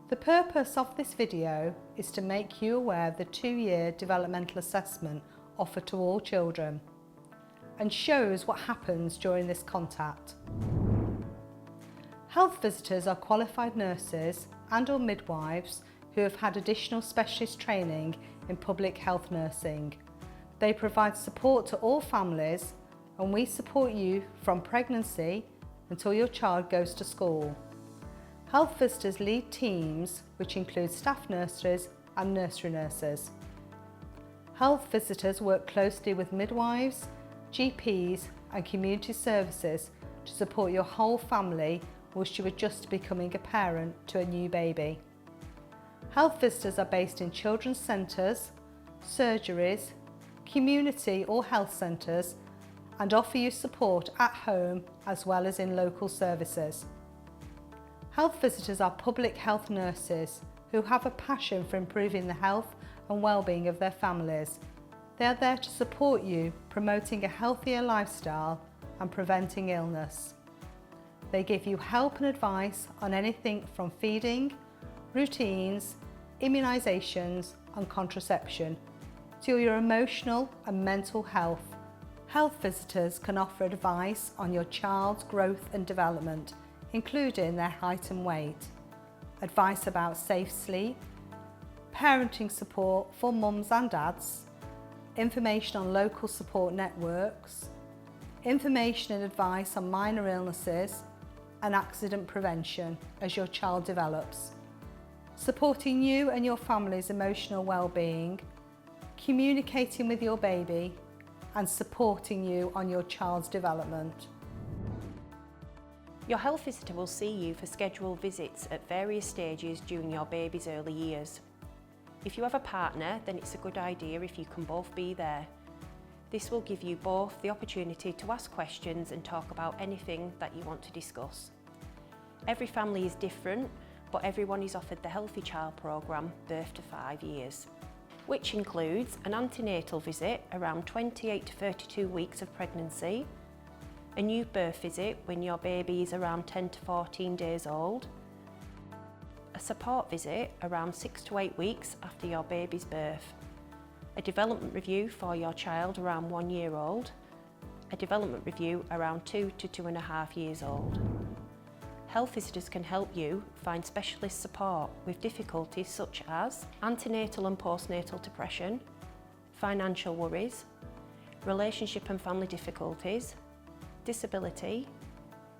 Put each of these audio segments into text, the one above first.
The purpose of this video is to make you aware of the 2-year developmental assessment offered to all children and shows what happens during this contact. Health visitors are qualified nurses and/or midwives who have had additional specialist training in public health nursing. They provide support to all families, and we support you from pregnancy until your child goes to school. Health visitors lead teams which include staff nurses and nursery nurses. Health visitors work closely with midwives, GPs and community services to support your whole family whilst you are just becoming a parent to a new baby. Health visitors are based in children's centres, surgeries, community or health centres and offer you support at home as well as in local services. Health visitors are public health nurses who have a passion for improving the health and well-being of their families. They are there to support you, promoting a healthier lifestyle and preventing illness. They give you help and advice on anything from feeding, routines, immunisations and contraception to your emotional and mental health. Health visitors can offer advice on your child's growth and development, including their height and weight, advice about safe sleep, parenting support for mums and dads, information on local support networks, information and advice on minor illnesses and accident prevention as your child develops, supporting you and your family's emotional well-being, communicating with your baby and supporting you on your child's development. Your health visitor will see you for scheduled visits at various stages during your baby's early years. If you have a partner, then it's a good idea if you can both be there. This will give you both the opportunity to ask questions and talk about anything that you want to discuss. Every family is different, but everyone is offered the Healthy Child programme Birth to 5 years, which includes an antenatal visit around 28 to 32 weeks of pregnancy, a new birth visit when your baby is around 10 to 14 days old, a support visit around 6 to 8 weeks after your baby's birth, a development review for your child around 1 year old, a development review around 2 to 2.5 years old. Health visitors can help you find specialist support with difficulties such as antenatal and postnatal depression, financial worries, relationship and family difficulties, disability,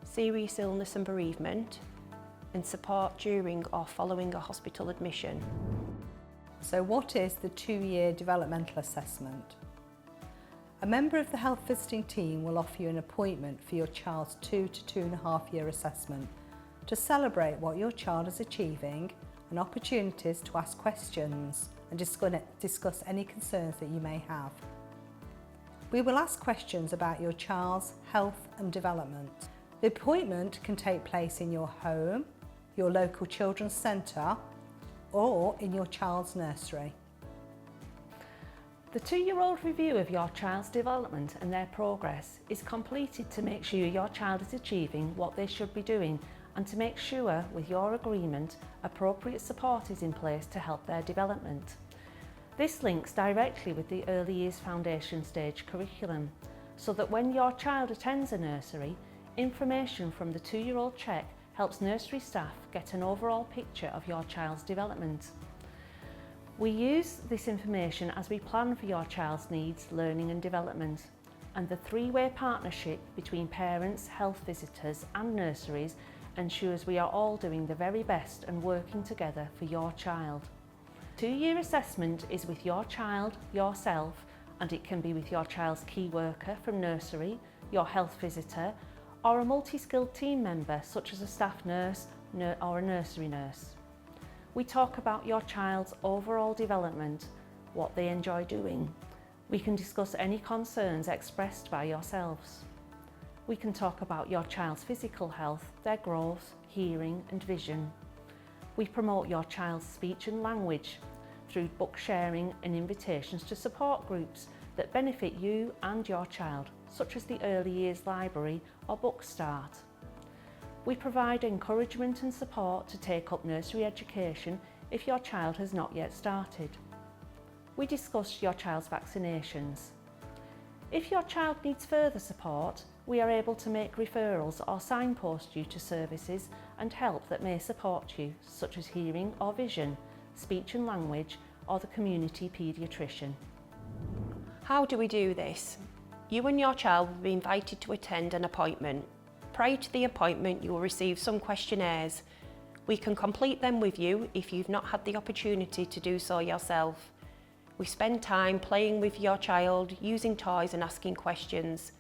serious illness and bereavement, and support during or following a hospital admission. So what is the 2-year developmental assessment? A member of the health visiting team will offer you an appointment for your child's 2 to 2.5 year assessment to celebrate what your child is achieving and opportunities to ask questions and discuss any concerns that you may have. We will ask questions about your child's health and development. The appointment can take place in your home, your local children's centre, or in your child's nursery. The 2-year-old review of your child's development and their progress is completed to make sure your child is achieving what they should be doing and to make sure, with your agreement, appropriate support is in place to help their development. This links directly with the Early Years Foundation Stage curriculum, so that when your child attends a nursery, information from the 2-year-old check helps nursery staff get an overall picture of your child's development. We use this information as we plan for your child's needs, learning and development, and the 3-way partnership between parents, health visitors and nurseries ensures we are all doing the very best and working together for your child. 2-year assessment is with your child, yourself, and it can be with your child's key worker from nursery, your health visitor, or a multi-skilled team member such as a staff nurse or a nursery nurse. We talk about your child's overall development, what they enjoy doing. We can discuss any concerns expressed by yourselves. We can talk about your child's physical health, their growth, hearing and vision. We promote your child's speech and language through book sharing and invitations to support groups that benefit you and your child, such as the Early Years Library or Book Start. We provide encouragement and support to take up nursery education if your child has not yet started. We discuss your child's vaccinations. If your child needs further support, we are able to make referrals or signpost you to services and help that may support you, such as hearing or vision, speech and language, or the community paediatrician. How do we do this? You and your child will be invited to attend an appointment. Prior to the appointment, you will receive some questionnaires. We can complete them with you if you've not had the opportunity to do so yourself. We spend time playing with your child, using toys and asking questions.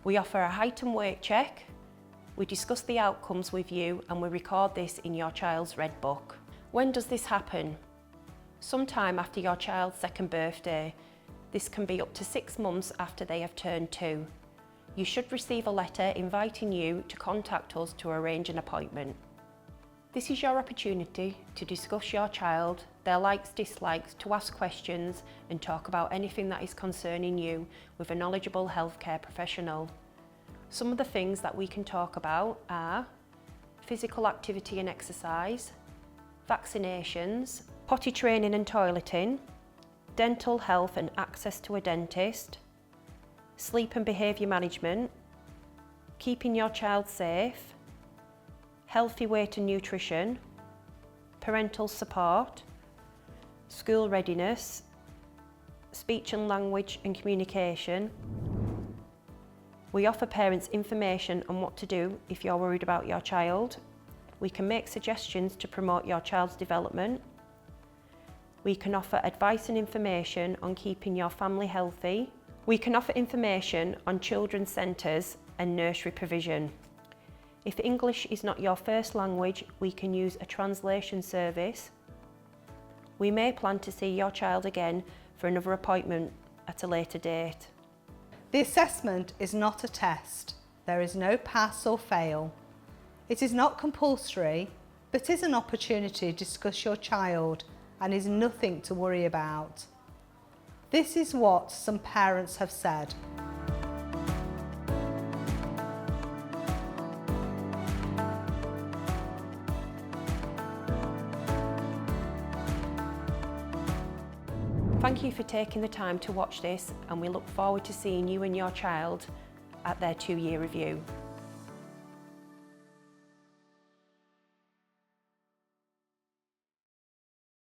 We offer a height and weight check. We discuss the outcomes with you and we record this in your child's red book. When does this happen? Sometime after your child's second birthday. This can be up to 6 months after they have turned 2. You should receive a letter inviting you to contact us to arrange an appointment. This is your opportunity to discuss your child, their likes, dislikes, to ask questions and talk about anything that is concerning you with a knowledgeable healthcare professional. Some of the things that we can talk about are physical activity and exercise, vaccinations, potty training and toileting, dental health and access to a dentist, sleep and behaviour management, keeping your child safe, healthy weight and nutrition, parental support, school readiness, speech and language and communication. We offer parents information on what to do if you're worried about your child. We can make suggestions to promote your child's development. We can offer advice and information on keeping your family healthy. We can offer information on children's centres and nursery provision. If English is not your first language, we can use a translation service. We may plan to see your child again for another appointment at a later date. The assessment is not a test. There is no pass or fail. It is not compulsory, but is an opportunity to discuss your child and is nothing to worry about. This is what some parents have said. Thank you for taking the time to watch this, and we look forward to seeing you and your child at their 2-year review.